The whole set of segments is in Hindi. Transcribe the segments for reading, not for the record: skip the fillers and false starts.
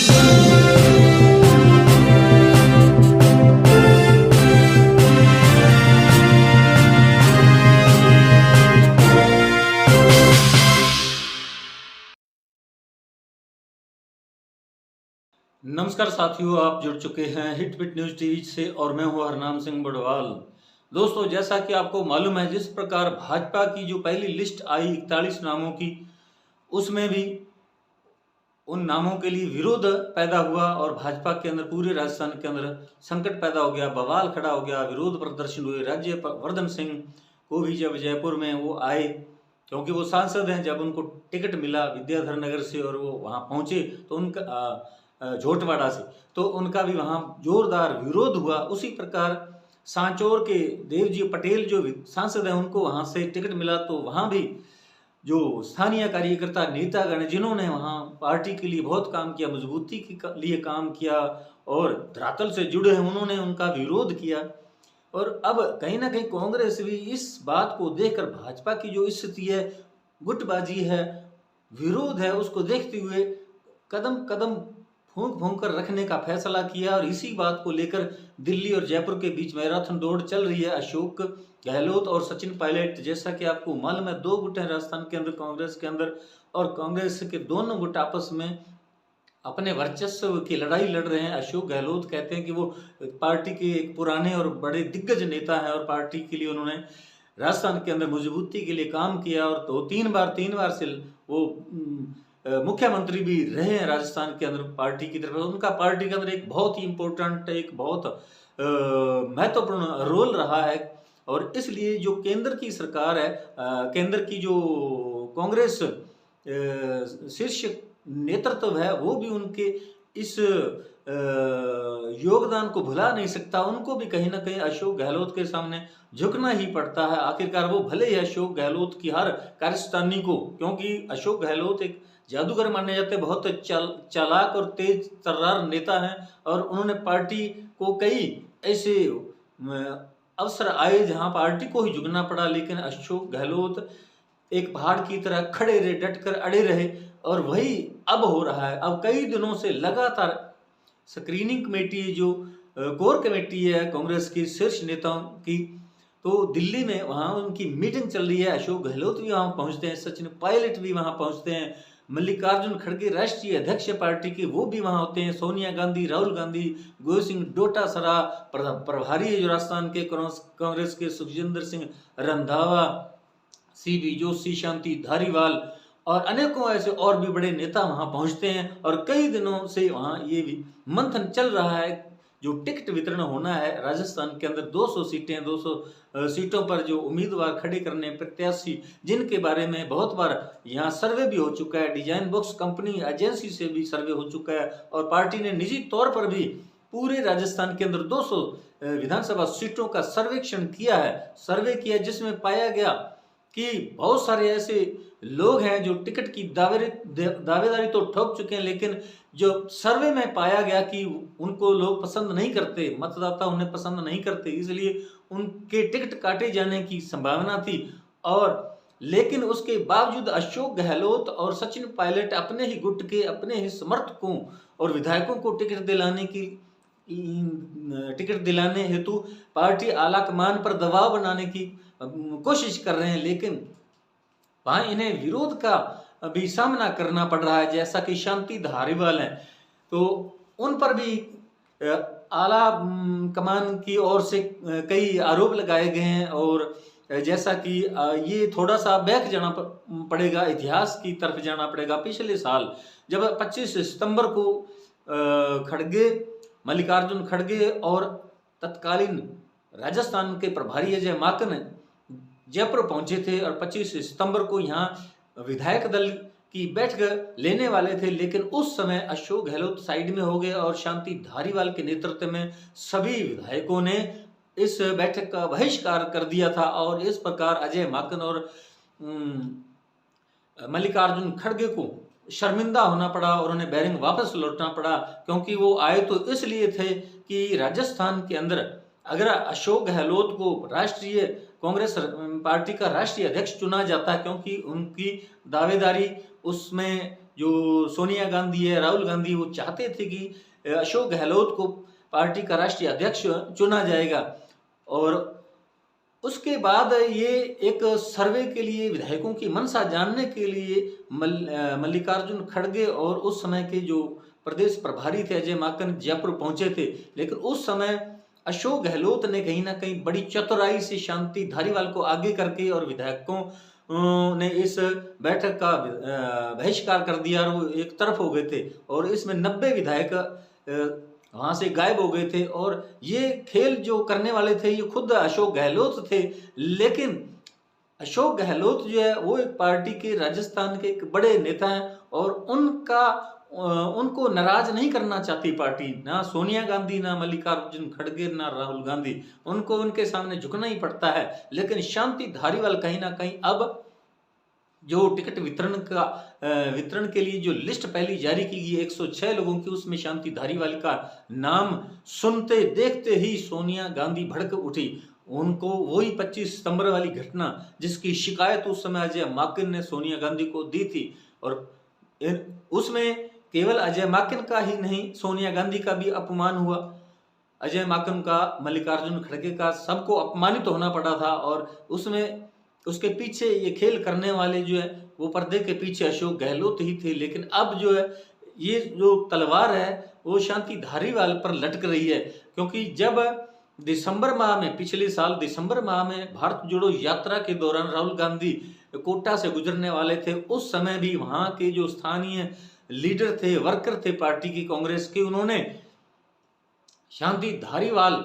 नमस्कार साथियों, आप जुड़ चुके हैं हिट बिट न्यूज टीवी से और मैं हूं हरनाम सिंह बड़वाल। दोस्तों, जैसा कि आपको मालूम है, जिस प्रकार भाजपा की जो पहली लिस्ट आई 41 नामों की, उसमें भी उन नामों के लिए विरोध पैदा हुआ और भाजपा के अंदर, पूरे राजस्थान के अंदर संकट पैदा हो गया, बवाल खड़ा हो गया, विरोध प्रदर्शन हुए। राज्यवर्धन सिंह को भी जब जयपुर में वो आए, क्योंकि वो सांसद हैं, जब उनको टिकट मिला विद्याधर नगर से और वो वहाँ पहुँचे तो उनका झोटवाड़ा से, तो उनका भी वहाँ जोरदार विरोध हुआ। उसी प्रकार सांचौर के देवजी पटेल जो सांसद हैं, उनको वहाँ से टिकट मिला, तो वहाँ भी जो स्थानीय कार्यकर्ता नेतागण, जिन्होंने वहाँ पार्टी के लिए बहुत काम किया, मजबूती के लिए काम किया और धरातल से जुड़े हैं, उन्होंने उनका विरोध किया। और अब कहीं ना कहीं कांग्रेस भी इस बात को देखकर, भाजपा की जो स्थिति है, गुटबाजी है, विरोध है, उसको देखते हुए कदम कदम फूंक फूंक कर रखने का फैसला किया। और इसी बात को लेकर दिल्ली और जयपुर के बीच मैराथन दौड़ चल रही है। अशोक गहलोत और सचिन पायलट, जैसा कि आपको मालूम है, दो गुट हैं राजस्थान के अंदर, कांग्रेस के अंदर, और कांग्रेस के दोनों गुट आपस में अपने वर्चस्व की लड़ाई लड़ रहे हैं। अशोक गहलोत कहते हैं कि वो पार्टी के एक पुराने और बड़े दिग्गज नेता हैं और पार्टी के लिए उन्होंने राजस्थान के अंदर मजबूती के लिए काम किया, और तो तीन बार से वो मुख्यमंत्री भी रहे हैं राजस्थान के अंदर पार्टी की तरफ। उनका पार्टी के अंदर एक बहुत ही इम्पोर्टेंट, एक बहुत महत्वपूर्ण रोल रहा है। और इसलिए जो केंद्र की सरकार है, केंद्र की जो कांग्रेस शीर्ष नेतृत्व है, वो भी उनके इस योगदान को भुला नहीं सकता। उनको भी कहीं ना कहीं अशोक गहलोत के सामने झुकना ही पड़ता है। आखिरकार वो भले ही अशोक गहलोत की हर कारस्तानी को, क्योंकि अशोक गहलोत एक जादूगर माने जाते हैं, बहुत चालाक और तेज तर्रार नेता हैं, और उन्होंने पार्टी को कई ऐसे अवसर आए जहां पार्टी को ही झुकना पड़ा, लेकिन अशोक गहलोत एक पहाड़ की तरह खड़े रहे, डटकर अड़े रहे। और वही अब हो रहा है। अब कई दिनों से लगातार स्क्रीनिंग कमेटी, जो कोर कमेटी है कांग्रेस की शीर्ष नेताओं की, तो दिल्ली में वहाँ उनकी मीटिंग चल रही है। अशोक गहलोत भी वहाँ पहुँचते हैं, सचिन पायलट भी वहाँ पहुँचते हैं, मल्लिकार्जुन खड़गे राष्ट्रीय अध्यक्ष पार्टी के, वो भी वहाँ होते हैं, सोनिया गांधी, राहुल गांधी, गोविंद सिंह डोटासरा प्रभारी है जो राजस्थान के कांग्रेस के, सुखजिंदर सिंह रंधावा, सीबी जोशी, शांति धारीवाल और अनेकों ऐसे और भी बड़े नेता वहां पहुंचते हैं। और कई दिनों से वहां ये भी मंथन चल रहा है, जो टिकट वितरण होना है राजस्थान के अंदर। 200 सीटें, 200 सीटों पर जो उम्मीदवार खड़े करने, प्रत्याशी, जिनके बारे में बहुत बार यहाँ सर्वे भी हो चुका है, डिजाइन बॉक्स कंपनी एजेंसी से भी सर्वे हो चुका है, और पार्टी ने निजी तौर पर भी पूरे राजस्थान के अंदर 200 विधानसभा सीटों का सर्वेक्षण किया है, सर्वे किया, जिसमें पाया गया कि बहुत सारे ऐसे लोग हैं जो टिकट की दावेदारी तो ठोक चुके हैं, लेकिन जो सर्वे में पाया गया कि उनको लोग पसंद नहीं करते, मतदाता उन्हें पसंद नहीं करते, इसलिए उनके टिकट काटे जाने की संभावना थी। और लेकिन उसके बावजूद अशोक गहलोत और सचिन पायलट अपने ही गुट के, अपने ही समर्थकों और विधायकों को टिकट दिलाने हेतु पार्टी आलाकमान पर दबाव बनाने की कोशिश कर रहे हैं, लेकिन वहां इन्हें विरोध का भी सामना करना पड़ रहा है। जैसा कि शांति धारीवाल हैं, तो उन पर भी आला कमान की ओर से कई आरोप लगाए गए हैं। और जैसा कि ये थोड़ा सा बैक जाना पड़ेगा, इतिहास की तरफ जाना पड़ेगा। पिछले साल जब 25 सितंबर को मल्लिकार्जुन खड़गे और तत्कालीन राजस्थान के प्रभारी अजय माकन जयपुर पहुंचे थे और 25 सितंबर को यहाँ विधायक दल की बैठक लेने वाले थे, लेकिन उस समय अशोक गहलोत साइड में हो गए और शांति धारीवाल के नेतृत्व में सभी विधायकों ने इस बैठक का बहिष्कार कर दिया था। और इस प्रकार अजय माकन और मल्लिकार्जुन खड़गे को शर्मिंदा होना पड़ा और उन्हें बैरिंग वापस लौटना पड़ा, क्योंकि वो आए तो इसलिए थे कि राजस्थान के अंदर अगर अशोक गहलोत को राष्ट्रीय कांग्रेस पार्टी का राष्ट्रीय अध्यक्ष चुना जाता है, क्योंकि उनकी दावेदारी उसमें जो सोनिया गांधी है, राहुल गांधी, वो चाहते थे कि अशोक गहलोत को पार्टी का राष्ट्रीय अध्यक्ष चुना जाएगा। और उसके बाद ये एक सर्वे के लिए, विधायकों की मंशा जानने के लिए मल्लिकार्जुन खड़गे और उस समय के जो प्रदेश प्रभारी थे अजय माकन जयपुर पहुंचे थे। लेकिन उस समय अशोक गहलोत ने कहीं ना कहीं बड़ी चतुराई से शांति धारीवाल को आगे करके और विधायकों ने इस बैठक का बहिष्कार कर दिया और वो एक तरफ हो गए थे और इसमें 90 विधायक वहां से गायब हो गए थे। और ये खेल जो करने वाले थे ये खुद अशोक गहलोत थे। लेकिन अशोक गहलोत जो है वो एक पार्टी के राजस्थान के एक बड़े नेता हैं और उनको नाराज नहीं करना चाहती पार्टी, ना सोनिया गांधी, ना मल्लिकार्जुन खड़गे, ना राहुल गांधी, उनको उनके सामने झुकना ही पड़ता है। लेकिन शांति धारीवाल कहीं ना कहीं अब जो टिकट वितरण के लिए जो लिस्ट पहली जारी की गई 106 लोगों की, उसमें शांति धारीवाल का नाम सुनते देखते ही सोनिया गांधी भड़क उठी। उनको वही 25 सितंबर वाली घटना जिसकी शिकायत उस समय अजय माकन ने सोनिया गांधी को दी थी, और उसमें केवल अजय माकन का ही नहीं, सोनिया गांधी का भी अपमान हुआ। अजय माकन का, मल्लिकार्जुन खड़गे का, सबको अपमानित होना पड़ा था। और उसमें उसके पीछे ये खेल करने वाले जो है वो पर्दे के पीछे अशोक गहलोत ही थे। लेकिन अब जो है ये जो तलवार है वो शांति धारीवाल पर लटक रही है, क्योंकि जब दिसंबर माह में, पिछले साल दिसंबर माह में भारत जोड़ो यात्रा के दौरान राहुल गांधी कोटा से गुजरने वाले थे, उस समय भी वहां के जो स्थानीय लीडर थे, वर्कर थे पार्टी की, कांग्रेस के, उन्होंने शांति धारीवाल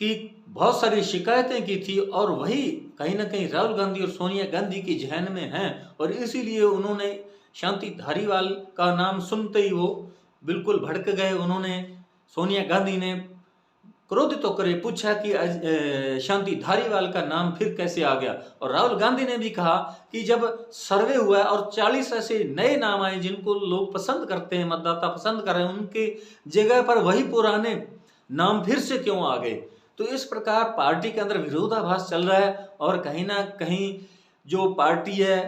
की बहुत सारी शिकायतें की थी। और वही कहीं ना कहीं राहुल गांधी और सोनिया गांधी की जहन में हैं और इसीलिए उन्होंने शांति धारीवाल का नाम सुनते ही वो बिल्कुल भड़क गए। उन्होंने, सोनिया गांधी ने क्रोधित होकर पूछा कि शांति धारीवाल का नाम फिर कैसे आ गया। और राहुल गांधी ने भी कहा कि जब सर्वे हुआ और 40 ऐसे नए नाम आए जिनको लोग पसंद करते हैं, मतदाता पसंद कर रहे हैं, उनके जगह पर वही पुराने नाम फिर से क्यों आ गए। तो इस प्रकार पार्टी के अंदर विरोधाभास चल रहा है और कहीं ना कहीं जो पार्टी है,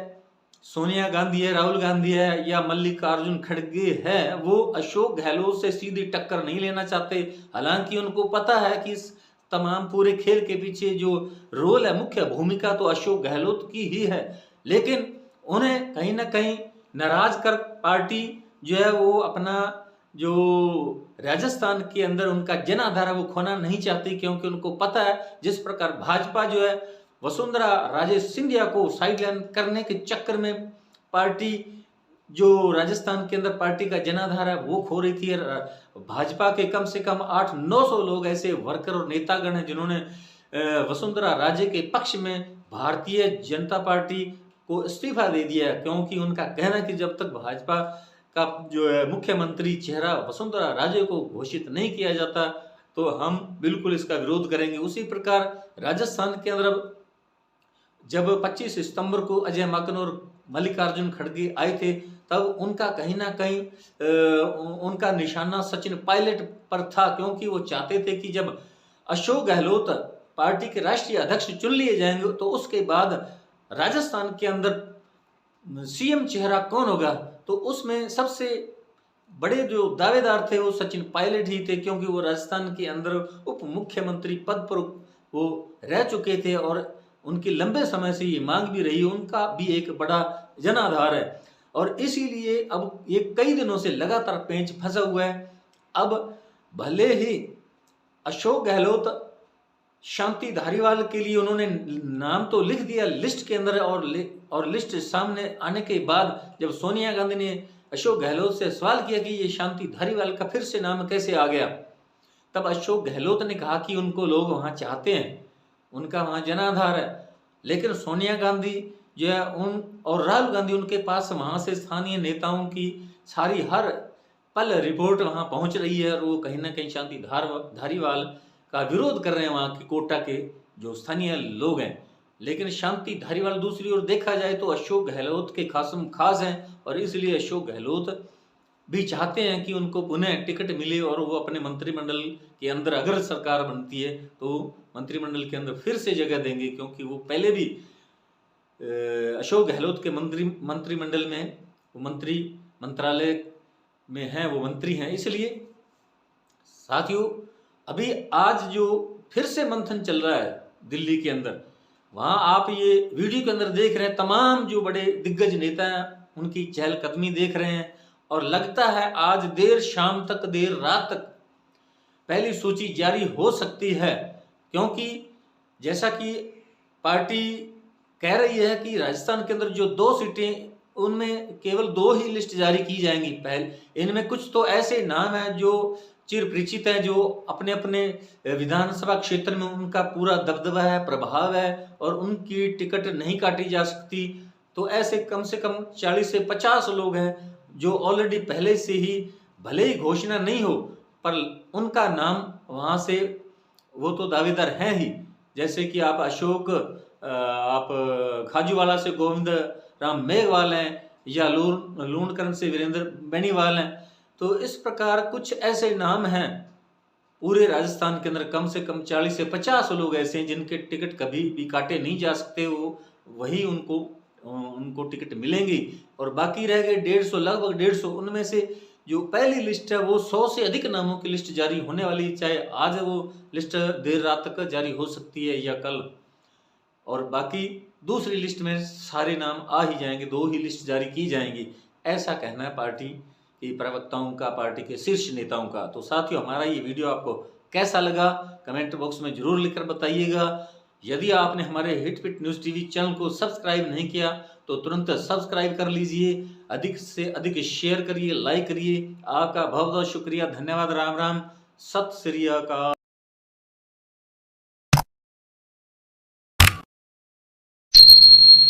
सोनिया गांधी है, राहुल गांधी है या मल्लिकार्जुन खड़गे है, वो अशोक गहलोत से सीधी टक्कर नहीं लेना चाहते। हालांकि उनको पता है कि इस तमाम पूरे खेल के पीछे जो रोल है, मुख्य भूमिका तो अशोक गहलोत की ही है। लेकिन उन्हें कहीं ना कहीं नाराज कर पार्टी जो है वो अपना जो राजस्थान के अंदर उनका जन आधार है वो खोना नहीं चाहती, क्योंकि उनको पता है जिस प्रकार भाजपा जो है वसुंधरा राजे सिंधिया को साइडलाइन करने के चक्कर में पार्टी जो राजस्थान के अंदर पार्टी का जनाधार है वो खो रही थी। भाजपा के कम से कम 800-900 लोग ऐसे वर्कर और नेतागण हैं जिन्होंने वसुंधरा राजे के पक्ष में भारतीय जनता पार्टी को इस्तीफा दे दिया, क्योंकि उनका कहना है कि जब तक भाजपा का जो है मुख्यमंत्री चेहरा वसुंधरा राजे को घोषित नहीं किया जाता तो हम बिल्कुल इसका विरोध करेंगे। उसी प्रकार राजस्थान के अंदर जब 25 सितंबर को अजय माकन और मल्लिकार्जुन खड़गे आए थे, तब उनका कहीं ना कहीं उनका निशाना सचिन पायलट पर था, क्योंकि वो चाहते थे कि जब अशोक गहलोत पार्टी के राष्ट्रीय अध्यक्ष चुन लिए जाएंगे तो उसके बाद राजस्थान के अंदर सीएम चेहरा कौन होगा। तो उसमें सबसे बड़े जो दावेदार थे वो सचिन पायलट ही थे, क्योंकि वो राजस्थान के अंदर उप मुख्यमंत्री पद पर वो रह चुके थे और उनकी लंबे समय से ये मांग भी रही, उनका भी एक बड़ा जनाधार है। और इसीलिए अब ये कई दिनों से लगातार पेंच फंसा हुआ है। अब भले ही अशोक गहलोत शांति धारीवाल के लिए उन्होंने नाम तो लिख दिया लिस्ट के अंदर, और लिस्ट सामने आने के बाद जब सोनिया गांधी ने अशोक गहलोत से सवाल किया कि ये शांति धारीवाल का फिर से नाम कैसे आ गया, तब अशोक गहलोत ने कहा कि उनको लोग वहां चाहते हैं, उनका वहां जनाधार है। लेकिन सोनिया गांधी जो है और राहुल गांधी, उनके पास वहां से स्थानीय नेताओं की सारी हर पल रिपोर्ट वहां पहुंच रही है और वो कहीं ना कहीं शांति धारीवाल का विरोध कर रहे हैं, वहां के कोटा के जो स्थानीय लोग हैं। लेकिन शांति धारीवाल दूसरी ओर देखा जाए तो अशोक गहलोत के खासम खास हैं और इसलिए अशोक गहलोत भी चाहते हैं कि उनको पुनः टिकट मिले और वो अपने मंत्रिमंडल के अंदर, अगर सरकार बनती है तो मंत्रिमंडल के अंदर फिर से जगह देंगे, क्योंकि वो पहले भी अशोक गहलोत के मंत्रिमंडल में वो मंत्री मंत्रालय में हैं, वो मंत्री हैं। इसलिए साथियों, अभी आज जो फिर से मंथन चल रहा है दिल्ली के अंदर, वहाँ आप ये वीडियो के अंदर देख रहे हैं, तमाम जो बड़े दिग्गज नेता हैं उनकी चहलकदमी देख रहे हैं। और लगता है आज देर शाम तक, देर रात तक पहली सूची जारी हो सकती है, क्योंकि जैसा कि पार्टी कह रही है कि राजस्थान के अंदर जो 2 सीटें, उनमें केवल 2 ही लिस्ट जारी की जाएंगी। पहले इनमें कुछ तो ऐसे नाम हैं जो चिरपरिचित हैं, जो अपने अपने विधानसभा क्षेत्र में उनका पूरा दबदबा है, प्रभाव है, और उनकी टिकट नहीं काटी जा सकती। तो ऐसे कम से कम 40 से 50 लोग हैं जो ऑलरेडी पहले से ही, भले ही घोषणा नहीं हो, पर उनका नाम वहाँ से वो तो दावेदार हैं ही। जैसे कि आप अशोक, आप खाजूवाला से गोविंद राम मेघवाल हैं, या लूणकरण से वीरेंद्र बेनीवाल हैं। तो इस प्रकार कुछ ऐसे नाम हैं पूरे राजस्थान के अंदर, कम से कम 40 से 50 लोग ऐसे हैं जिनके टिकट कभी भी काटे नहीं जा सकते, वो वही उनको टिकट मिलेंगी। और बाकी रह गए 150, लगभग 150, उनमें से जो पहली लिस्ट है वो 100 से अधिक नामों की लिस्ट जारी होने वाली है। चाहे आज वो लिस्ट देर रात तक जारी हो सकती है या कल, और बाकी दूसरी लिस्ट में सारे नाम आ ही जाएंगे, 2 ही लिस्ट जारी की जाएंगी। ऐसा कहना है पार्टी के प्रवक्ताओं का, पार्टी के शीर्ष नेताओं का। तो साथियों, हमारा ये वीडियो आपको कैसा लगा कमेंट बॉक्स में जरूर लिखकर बताइएगा। यदि आपने हमारे हिटपिट न्यूज़ टीवी चैनल को सब्सक्राइब नहीं किया तो तुरंत सब्सक्राइब कर लीजिए, अधिक से अधिक शेयर करिए, लाइक करिए। आपका बहुत बहुत शुक्रिया, धन्यवाद, राम राम, सत श्री अकाल।